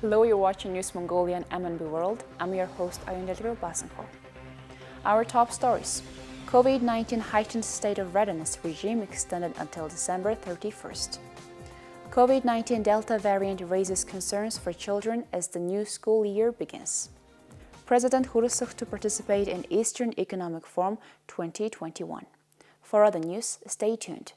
Hello, you're watching News Mongolia and MNB World. I'm your host, Ayundel Basenko. Our top stories. COVID-19 heightened state of readiness regime extended until December 31st. COVID-19 Delta variant raises concerns for children as the new school year begins. President U.Khurelsukh to participate in Eastern Economic Forum 2021. For other news, stay tuned.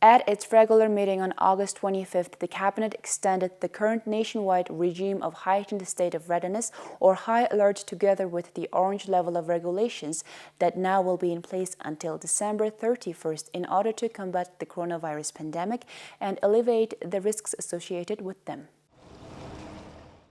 At its regular meeting on August 25th, the Cabinet extended the current nationwide regime of heightened state of readiness or high alert together with the orange level of regulations that now will be in place until December 31st in order to combat the coronavirus pandemic and alleviate the risks associated with them.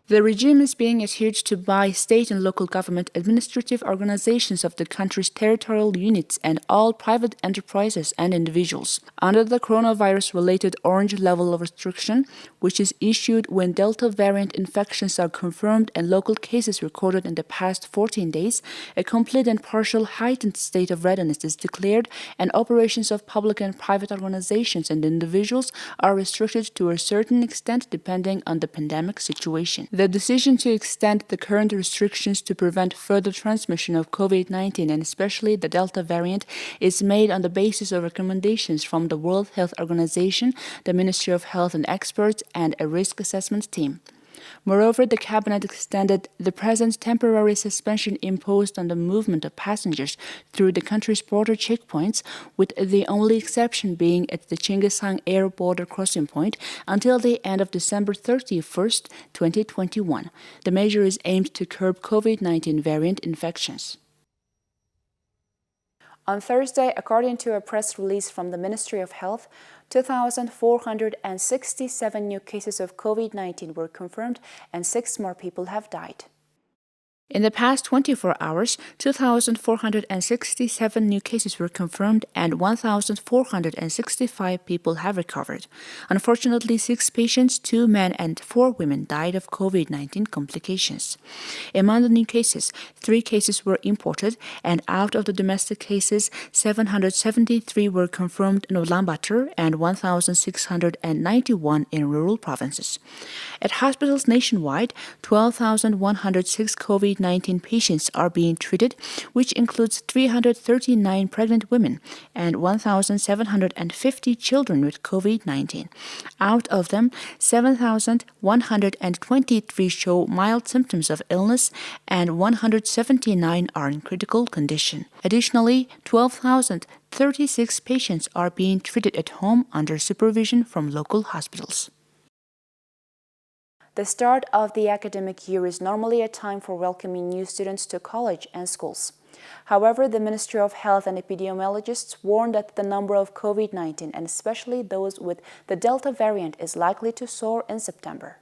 The regime is being adhered to by state and local government administrative organizations of the country's territorial units and all private enterprises and individuals. Under the coronavirus-related orange level of restriction, which is issued when Delta variant infections are confirmed and local cases recorded in the past 14 days, a complete and partial heightened state of readiness is declared and operations of public and private organizations and individuals are restricted to a certain extent depending on the pandemic situation. The decision to extend the current restrictions to prevent further transmission of COVID-19 and especially the Delta variant is made on the basis of recommendations from the World Health Organization, the Ministry of Health and experts, and a risk assessment team. Moreover, the Cabinet extended the present temporary suspension imposed on the movement of passengers through the country's border checkpoints, with the only exception being at the Chinggishang Air border crossing point until the end of December 31st, 2021. The measure is aimed to curb COVID-19 variant infections. On Thursday, according to a press release from the Ministry of Health, 2,467 new cases of COVID-19 were confirmed and 6 more people have died. In the past 24 hours, 2,467 new cases were confirmed and 1,465 people have recovered. Unfortunately, 6 patients, 2 men and 4 women died of COVID-19 complications. Among the new cases, 3 cases were imported, and out of the domestic cases, 773 were confirmed in Ulaanbaatar and 1,691 in rural provinces. At hospitals nationwide, 12,106 COVID-19 patients are being treated, which includes 339 pregnant women and 1,750 children with COVID-19. Out of them, 7,123 show mild symptoms of illness and 179 are in critical condition. Additionally, 12,036 patients are being treated at home under supervision from local hospitals. The start of the academic year is normally a time for welcoming new students to college and schools. However, the Ministry of Health and epidemiologists warn that the number of COVID-19, and especially those with the Delta variant, is likely to soar in September.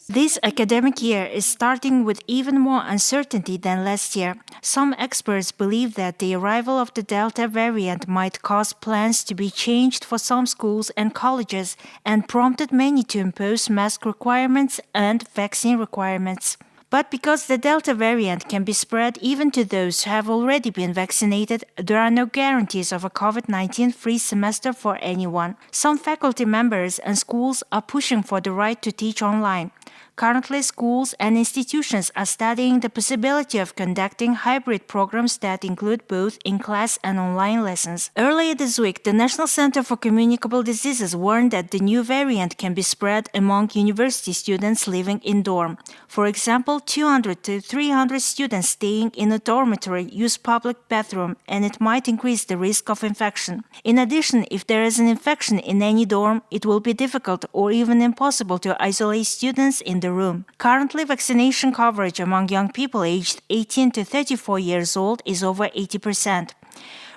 This academic year is starting with even more uncertainty than last year. Some experts believe that the arrival of the Delta variant might cause plans to be changed for some schools and colleges and prompted many to impose mask requirements and vaccine requirements. But because the Delta variant can be spread even to those who have already been vaccinated, there are no guarantees of a COVID-19 free semester for anyone. Some faculty members and schools are pushing for the right to teach online. Currently, schools and institutions are studying the possibility of conducting hybrid programs that include both in-class and online lessons. Earlier this week, the National Center for Communicable Diseases warned that the new variant can be spread among university students living in dorm. For example, 200 to 300 students staying in a dormitory use public bathroom, and it might increase the risk of infection. In addition, if there is an infection in any dorm, it will be difficult or even impossible to isolate students in the room. Currently, vaccination coverage among young people aged 18 to 34 years old is over 80%.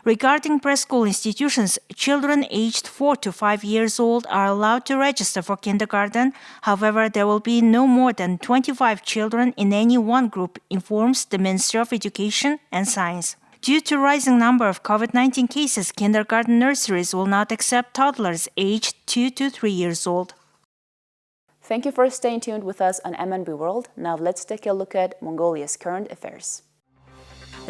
Regarding preschool institutions, children aged 4 to 5 years old are allowed to register for kindergarten. However, there will be no more than 25 children in any one group, informs the Ministry of Education and Science. Due to rising number of COVID-19 cases, kindergarten nurseries will not accept toddlers aged 2 to 3 years old. Thank you for staying tuned with us on MNB World. Now let's take a look at Mongolia's current affairs.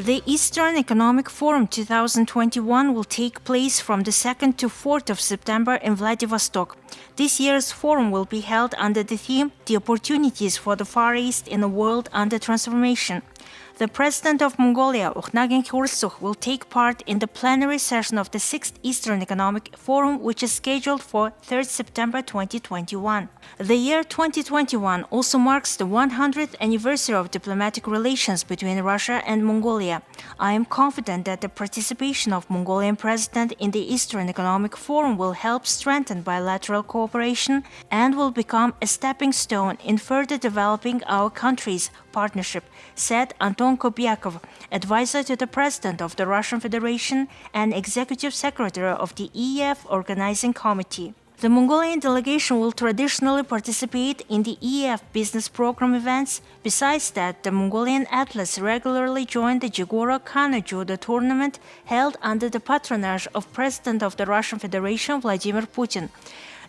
The Eastern Economic Forum 2021 will take place from the 2nd to 4th of September in Vladivostok. This year's forum will be held under the theme The Opportunities for the Far East in a World Under Transformation. The President of Mongolia, U.Khurelsukh, will take part in the plenary session of the 6th Eastern Economic Forum, which is scheduled for 3rd September 2021. The year 2021 also marks the 100th anniversary of diplomatic relations between Russia and Mongolia. I am confident that the participation of Mongolian President in the Eastern Economic Forum will help strengthen bilateral cooperation and will become a stepping stone in further developing our country's partnership, said Anton Kobyakov, advisor to the President of the Russian Federation and Executive Secretary of the EEF Organizing Committee. The Mongolian delegation will traditionally participate in the EEF business program events. Besides that, the Mongolian athletes regularly join the Jigoro Kano Judo tournament held under the patronage of President of the Russian Federation Vladimir Putin.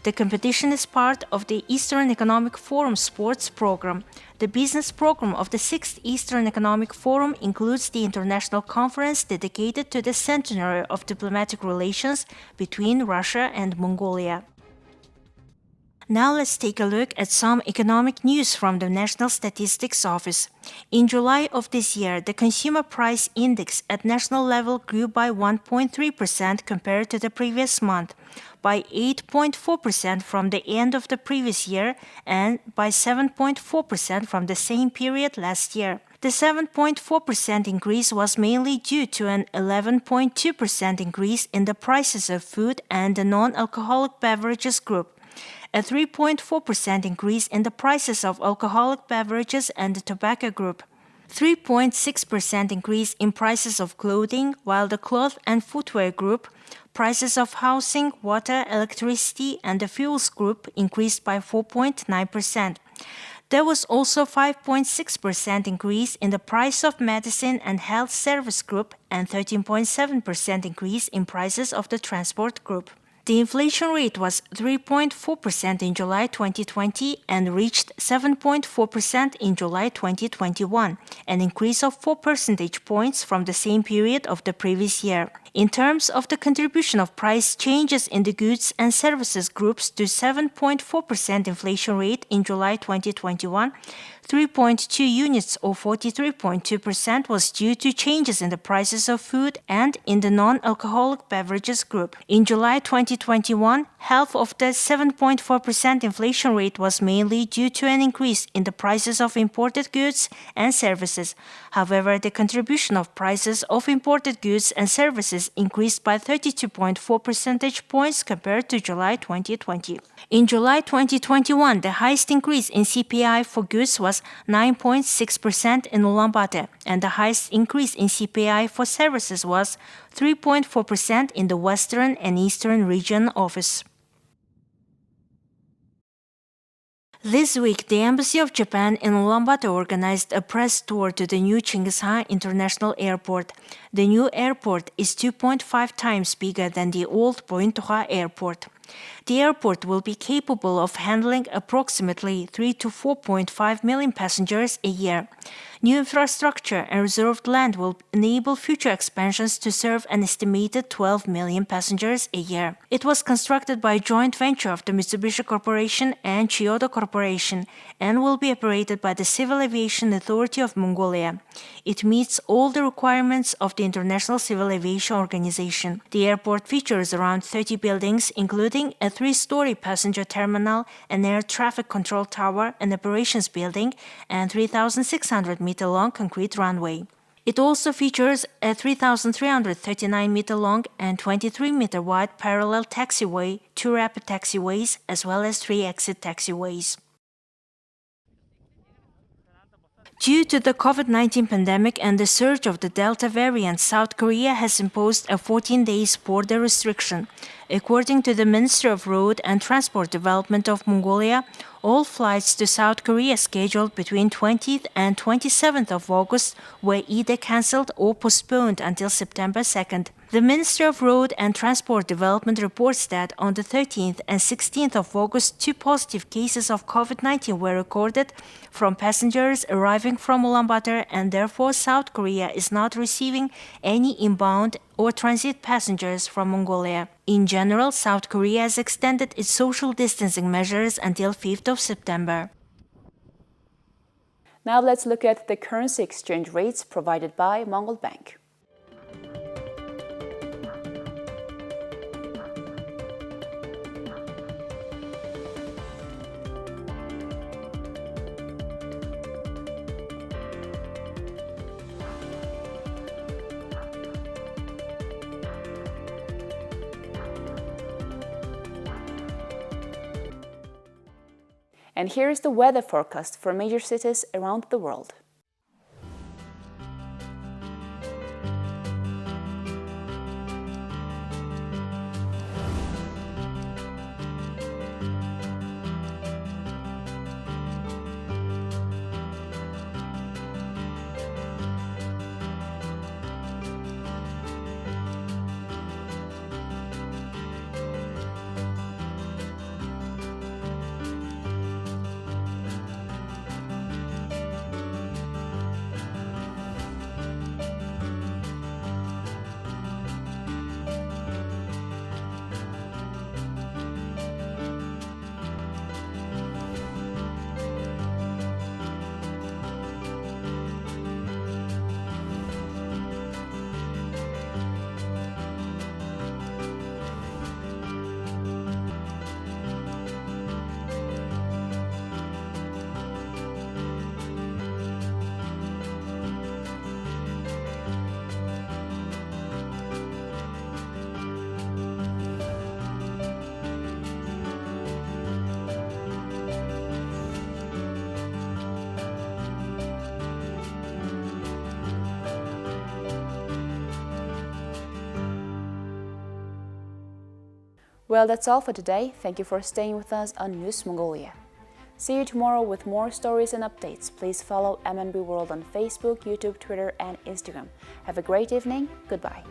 The competition is part of the Eastern Economic Forum sports program. The business program of the 6th Eastern Economic Forum includes the international conference dedicated to the centenary of diplomatic relations between Russia and Mongolia. Now let's take a look at some economic news from the National Statistics Office. In July of this year, the Consumer Price Index at national level grew by 1.3% compared to the previous month, by 8.4% from the end of the previous year, and by 7.4% from the same period last year. The 7.4% increase was mainly due to an 11.2% increase in the prices of food and the non-alcoholic beverages group, a 3.4% increase in the prices of alcoholic beverages and the tobacco group, 3.6% increase in prices of clothing, while the cloth and footwear group, prices of housing, water, electricity, and the fuels group increased by 4.9%. There was also 5.6% increase in the price of medicine and health service group and 13.7% increase in prices of the transport group. The inflation rate was 3.4% in July 2020 and reached 7.4% in July 2021, an increase of 4 percentage points from the same period of the previous year. In terms of the contribution of price changes in the goods and services groups to 7.4% inflation rate in July 2021, 3.2 units or 43.2% was due to changes in the prices of food and in the non-alcoholic beverages group. In July 2021, half of the 7.4% inflation rate was mainly due to an increase in the prices of imported goods and services. However, the contribution of prices of imported goods and services increased by 32.4 percentage points compared to July 2020. In July 2021, the highest increase in CPI for goods was 9.6% in Ulaanbaatar, and the highest increase in CPI for services was 3.4% in the Western and Eastern Region Office. This week, the Embassy of Japan in Ulaanbaatar organized a press tour to the new Chinggis Khan International Airport. The new airport is 2.5 times bigger than the old Boyuntuha Airport. The airport will be capable of handling approximately 3 to 4.5 million passengers a year. New infrastructure and reserved land will enable future expansions to serve an estimated 12 million passengers a year. It was constructed by a joint venture of the Mitsubishi Corporation and Chiyoda Corporation and will be operated by the Civil Aviation Authority of Mongolia. It meets all the requirements of the International Civil Aviation Organization. The airport features around 30 buildings, including a 3-story passenger terminal, an air traffic control tower, an operations building, and 3,600-meter-long concrete runway. It also features a 3,339-meter-long and 23-meter-wide parallel taxiway, 2 rapid taxiways, as well as 3 exit taxiways. Due to the COVID-19 pandemic and the surge of the Delta variant, South Korea has imposed a 14-day border restriction. According to the Ministry of Road and Transport Development of Mongolia, all flights to South Korea scheduled between 20th and 27th of August were either cancelled or postponed until September 2nd. The Minister of Road and Transport Development reports that on the 13th and 16th of August, 2 positive cases of COVID-19 were recorded from passengers arriving from Ulaanbaatar, and therefore South Korea is not receiving any inbound or transit passengers from Mongolia. In general, South Korea has extended its social distancing measures until 5th of September. Now let's look at the currency exchange rates provided by Mongol Bank. And here is the weather forecast for major cities around the world. Well, that's all for today. Thank you for staying with us on News Mongolia. See you tomorrow with more stories and updates. Please follow MNB World on Facebook, YouTube, Twitter, and Instagram. Have a great evening. Goodbye.